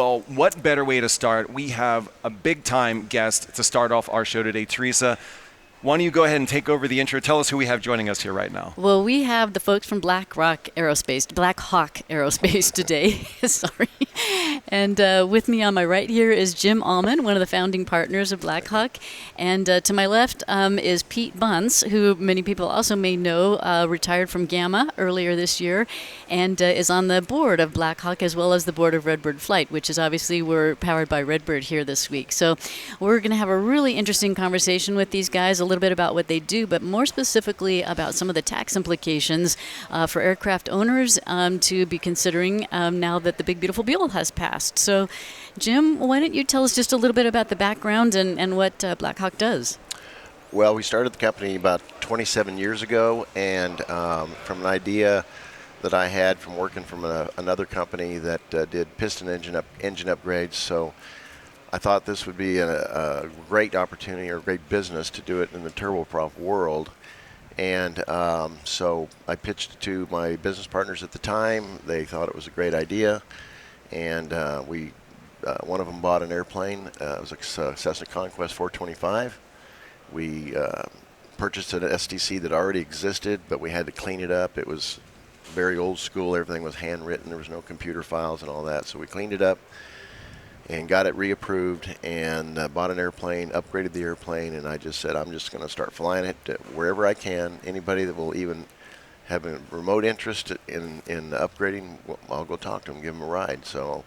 Well, what better way to start? We have a big-time guest to start off our show today. Teresa, why don't you go ahead and take over the intro? Tell us who we have joining us here right now. Well, we have the folks from Blackhawk Aerospace today. Sorry. And with me on my right here is Jim Allman, one of the founding partners of Blackhawk. And to my left is Pete Bunce, who many people also may know, retired from Gamma earlier this year, and is on the board of Blackhawk as well as the board of Redbird Flight, which is obviously we're powered by Redbird here this week. So we're going to have a really interesting conversation with these guys, a little bit about what they do, but more specifically about some of the tax implications for aircraft owners to be considering now that the big beautiful bill has passed. So Jim, why don't you tell us just a little bit about the background and what Blackhawk does? Well, we started the company about 27 years ago, and from an idea that I had from working from another company that did piston engine upgrades. So I thought this would be a great opportunity or a great business to do it in the turboprop world. And so I pitched it to my business partners at the time. They thought it was a great idea. And one of them bought an airplane. It was a Cessna Conquest 425. We purchased an STC that already existed, but we had to clean it up. It was very old school. Everything was handwritten. There was no computer files and all that. So we cleaned it up and got it reapproved and bought an airplane, upgraded the airplane, and I just said, I'm just going to start flying it wherever I can. Anybody that will even have a remote interest in upgrading, I'll go talk to them, give them a ride. So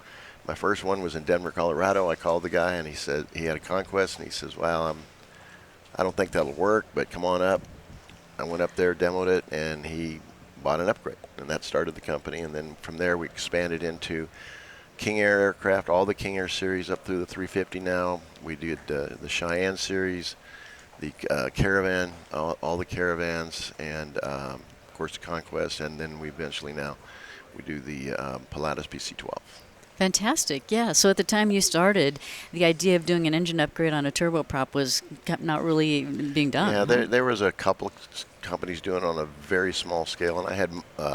my first one was in Denver, Colorado. I called the guy, and he said he had a Conquest, and he says, well, I don't think that'll work, but come on up. I went up there, demoed it, and he bought an upgrade, and that started the company. And then from there, we expanded into King Air aircraft, all the King Air series up through the 350 now. We did the Cheyenne series, the Caravan, all the Caravans, and of course the Conquest, and then we eventually now we do the Pilatus PC-12. Fantastic, yeah. So at the time you started, the idea of doing an engine upgrade on a turboprop was not really being done. Yeah, there was a couple of companies doing it on a very small scale, and I had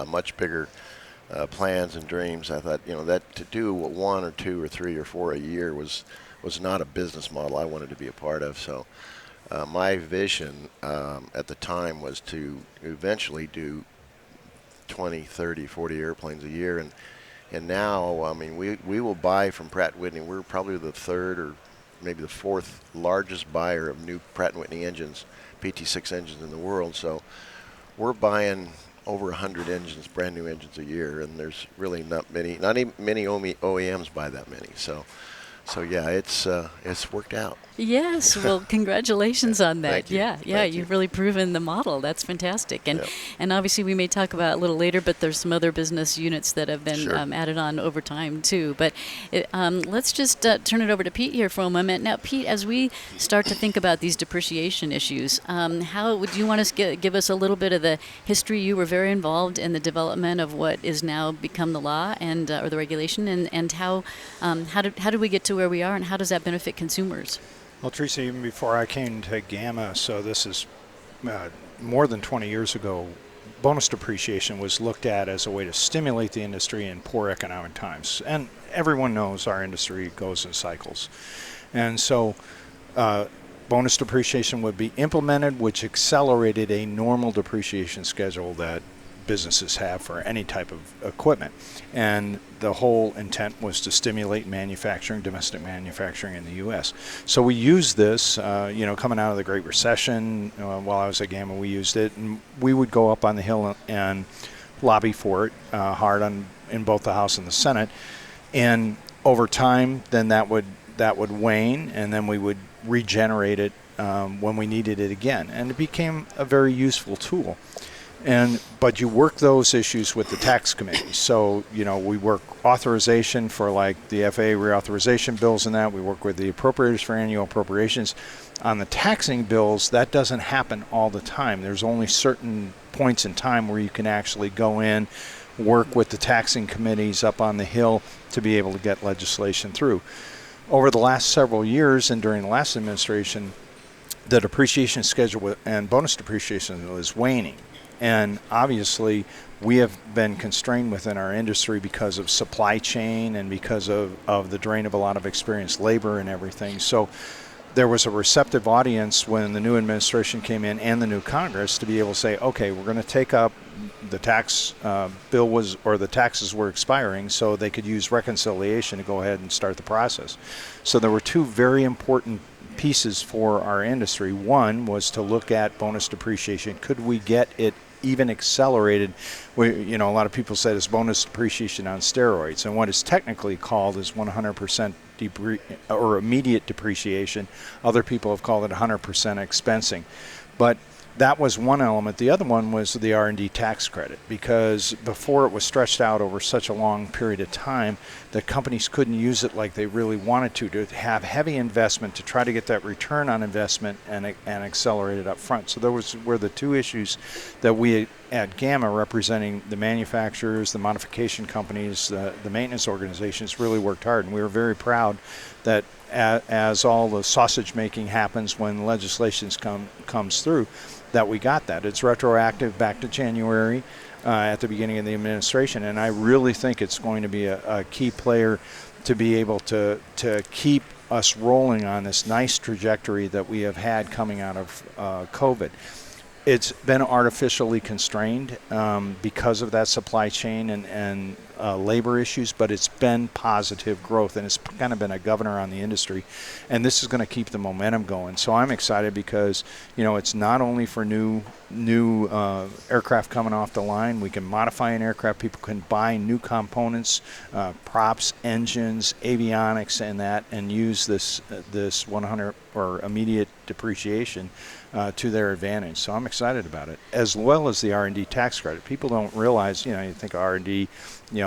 much bigger plans and dreams. I thought, that to do one or two or three or four a year was not a business model I wanted to be a part of. So my vision at the time was to eventually do 20, 30, 40 airplanes a year. And now, I mean, we will buy from Pratt & Whitney. We're probably the third or maybe the fourth largest buyer of new Pratt & Whitney engines, PT6 engines in the world. So we're buying over 100 engines, brand new engines a year, and there's really not even many OEMs buy that many. So yeah, it's worked out. Yes, well, congratulations on that. Thank you. You've you. really proven the model. That's fantastic. And Yep. and obviously we may talk about it a little later, but there's some other business units that have been Sure. added on over time too. But let's just turn it over to Pete here for a moment. Now, Pete, as we start to think about these depreciation issues, how would you want to give us a little bit of the history? You were very involved in the development of what is now become the law and or the regulation, and how did we get to where we are, and how does that benefit consumers? Well, Teresa, even before I came to Gamma, so this is more than 20 years ago, bonus depreciation was looked at as a way to stimulate the industry in poor economic times. And everyone knows our industry goes in cycles. And so bonus depreciation would be implemented, which accelerated a normal depreciation schedule that businesses have for any type of equipment. And the whole intent was to stimulate manufacturing, domestic manufacturing in the U.S. So we used this, coming out of the Great Recession, while I was at Gamma, we used it. And we would go up on the Hill and lobby for it hard in both the House and the Senate. And over time, then that would wane, and then we would regenerate it when we needed it again. And it became a very useful tool. But you work those issues with the tax committee. So, we work authorization for like the FAA reauthorization bills and that. We work with the appropriators for annual appropriations. On the taxing bills, that doesn't happen all the time. There's only certain points in time where you can actually go in, work with the taxing committees up on the Hill to be able to get legislation through. Over the last several years and during the last administration, the depreciation schedule and bonus depreciation was waning. And obviously, we have been constrained within our industry because of supply chain and because of the drain of a lot of experienced labor and everything. So there was a receptive audience when the new administration came in and the new Congress to be able to say, okay, we're going to take up the tax bill was, or the taxes were expiring, so they could use reconciliation to go ahead and start the process. So there were two very important pieces for our industry. One was to look at bonus depreciation. Could we get it even accelerated? A lot of people said it's bonus depreciation on steroids, and what is technically called is 100% or immediate depreciation. Other people have called it 100% expensing. But that was one element. The other one was the R&D tax credit, because before it was stretched out over such a long period of time, the companies couldn't use it like they really wanted to have heavy investment to try to get that return on investment and accelerate it up front. So those were the two issues that we at Gamma, representing the manufacturers, the modification companies, the maintenance organizations, really worked hard. And we were very proud that as all the sausage making happens when legislation comes through, that we got that. It's retroactive back to January at the beginning of the administration, and I really think it's going to be a key player to be able to keep us rolling on this nice trajectory that we have had coming out of COVID. It's been artificially constrained because of that supply chain and labor issues, but it's been positive growth, and it's kind of been a governor on the industry. And this is going to keep the momentum going. So I'm excited because, it's not only for new aircraft coming off the line. We can modify an aircraft. People can buy new components, props, engines, avionics, and use this 100 or immediate depreciation to their advantage. So I'm excited about it, as well as the R&D tax credit. People don't realize, you think of R&D,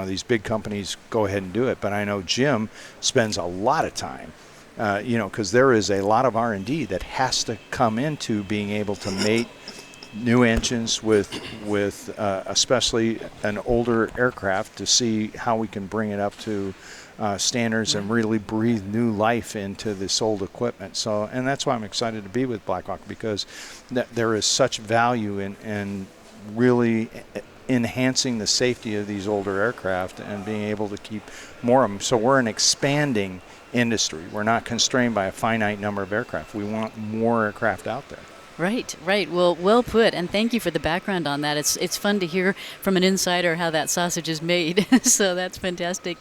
these big companies go ahead and do it. But I know Jim spends a lot of time, because there is a lot of R&D that has to come into being able to mate new engines with especially an older aircraft to see how we can bring it up to standards and really breathe new life into this old equipment. So, and that's why I'm excited to be with Blackhawk, because there is such value in really enhancing the safety of these older aircraft and being able to keep more of them. So we're an expanding industry. We're not constrained by a finite number of aircraft. We want more aircraft out there. Right. Well put, and thank you for the background on that. It's fun to hear from an insider how that sausage is made. So that's fantastic.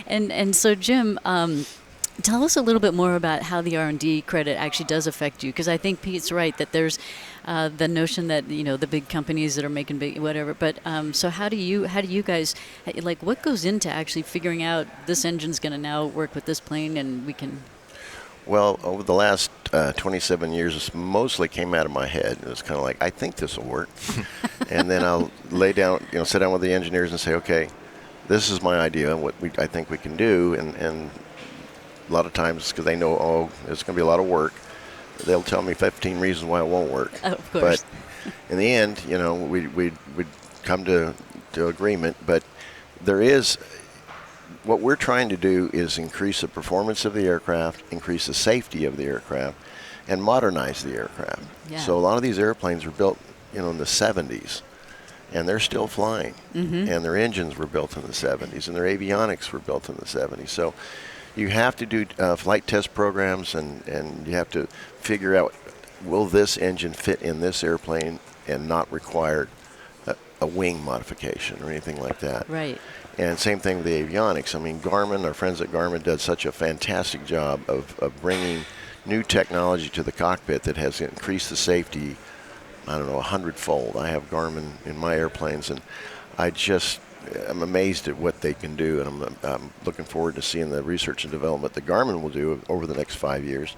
And so Jim, tell us a little bit more about how the R&D credit actually does affect you, because I think Pete's right that there's the notion that the big companies that are making big whatever. But so how do you guys, like, what goes into actually figuring out this engine's going to now work with this plane and we can? Well, over the last 27 years, this mostly came out of my head. It was kind of like, I think this will work. And then I'll sit down with the engineers and say, okay, this is my idea, what I think we can do. And a lot of times, because they know, it's going to be a lot of work, they'll tell me 15 reasons why it won't work. Oh, of course. But in the end, we'd come to agreement. But there is... What we're trying to do is increase the performance of the aircraft, increase the safety of the aircraft, and modernize the aircraft. Yeah. So a lot of these airplanes were built, in the 70s, and they're still flying. Mm-hmm. And their engines were built in the 70s, and their avionics were built in the 70s. So you have to do flight test programs, and you have to figure out, will this engine fit in this airplane and not require a wing modification or anything like that. Right. And same thing with the avionics. I mean, Garmin, our friends at Garmin, did such a fantastic job of bringing new technology to the cockpit that has increased the safety, 100-fold. I have Garmin in my airplanes, and I'm amazed at what they can do, and I'm looking forward to seeing the research and development that Garmin will do over the next 5 years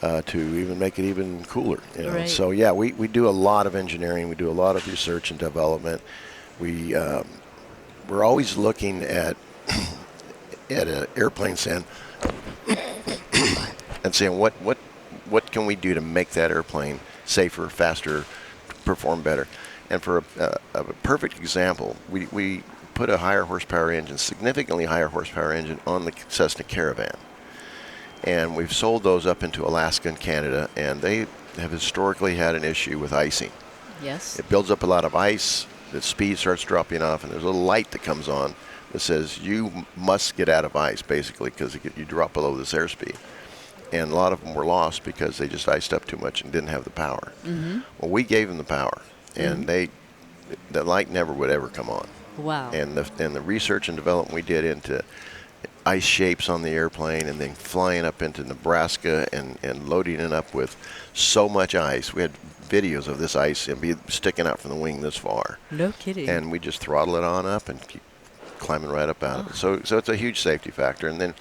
to even make it even cooler. Right. So, yeah, we do a lot of engineering. We do a lot of research and development. We're always looking at an airplane and saying what can we do to make that airplane safer, faster, perform better. And for a perfect example, we put a higher horsepower engine, significantly higher horsepower engine, on the Cessna Caravan. And we've sold those up into Alaska and Canada, and they have historically had an issue with icing. Yes. It builds up a lot of ice. The speed starts dropping off, and there's a little light that comes on that says you must get out of ice, basically, because you drop below this airspeed. And a lot of them were lost because they just iced up too much and didn't have the power. Well, we gave them the power, and the light never would ever come on. Wow. And the research and development we did into ice shapes on the airplane, and then flying up into Nebraska and loading it up with so much ice. We had videos of this ice and be sticking out from the wing this far. No kidding. And we just throttle it on up and keep climbing right up out of it. So it's a huge safety factor. And then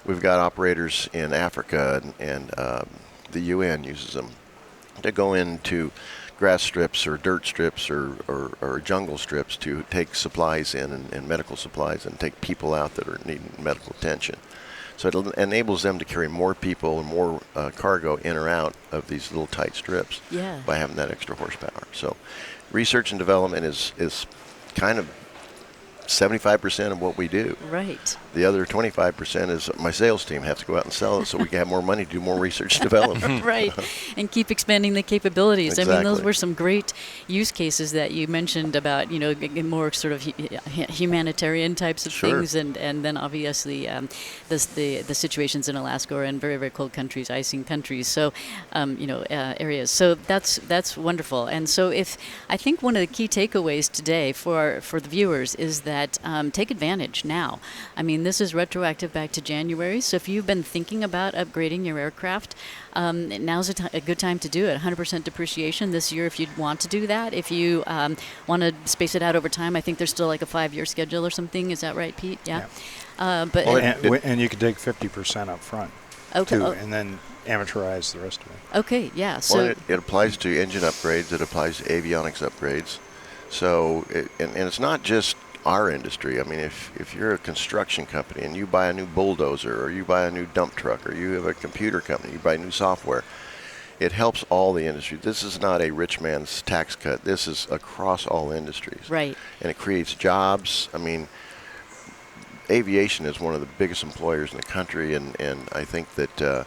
we've got operators in Africa, and the UN uses them to go into grass strips or dirt strips or jungle strips to take supplies in and medical supplies and take people out that are needing medical attention. So it enables them to carry more people and more cargo in or out of these little tight strips by having that extra horsepower. So research and development is kind of 75% of what we do. Right. The other 25% is my sales team have to go out and sell it so we can have more money to do more research and development. Right. And keep expanding the capabilities. Exactly. I mean, those were some great use cases that you mentioned about, more sort of humanitarian types of things, and then obviously the situations in Alaska or in very, very cold countries, icing countries, so, areas. So that's wonderful. And so I think one of the key takeaways today for the viewers is that take advantage now. I mean, this is retroactive back to January, so if you've been thinking about upgrading your aircraft, now's a good time to do it. 100% depreciation this year if you'd want to do that. If you want to space it out over time, I think there's still like a 5-year schedule or something. Is that right, Pete? Yeah. And you can take 50% up front, too, Oh. and then amortize the rest of it. Okay, yeah. So Well, it applies to engine upgrades. It applies to avionics upgrades. So, and it's not just our industry. I mean, if you're a construction company and you buy a new bulldozer or you buy a new dump truck or you have a computer company, you buy new software, it helps all the industry. This is not a rich man's tax cut. This is across all industries. Right. And it creates jobs. I mean, aviation is one of the biggest employers in the country, and I think that,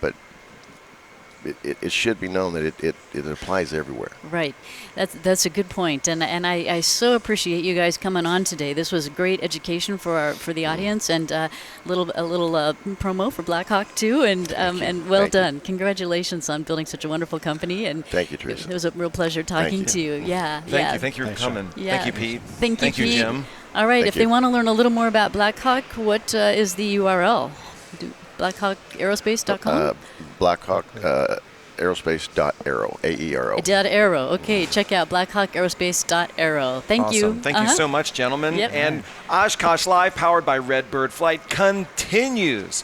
but it should be known that it applies everywhere. Right. That's a good point. And I so appreciate you guys coming on today. This was a great education for the audience, and a little promo for Blackhawk too, and well Thank you. done. Congratulations on building such a wonderful company, and Thank you, Teresa. it was a real pleasure talking to you. Yeah. Thank you for coming. Yeah. Thank you, Pete. Thank you, Pete. Jim. All right. Thank If you. they want to learn a little more about Blackhawk, what is the URL? BlackhawkAerospace.com? Blackhawk Aerospace.aero, A-E-R-O. .aero. Okay, check out BlackhawkAerospace.aero. Thank you. Awesome. Thank you so much, gentlemen. Yep. And Oshkosh Live, powered by Redbird Flight, continues.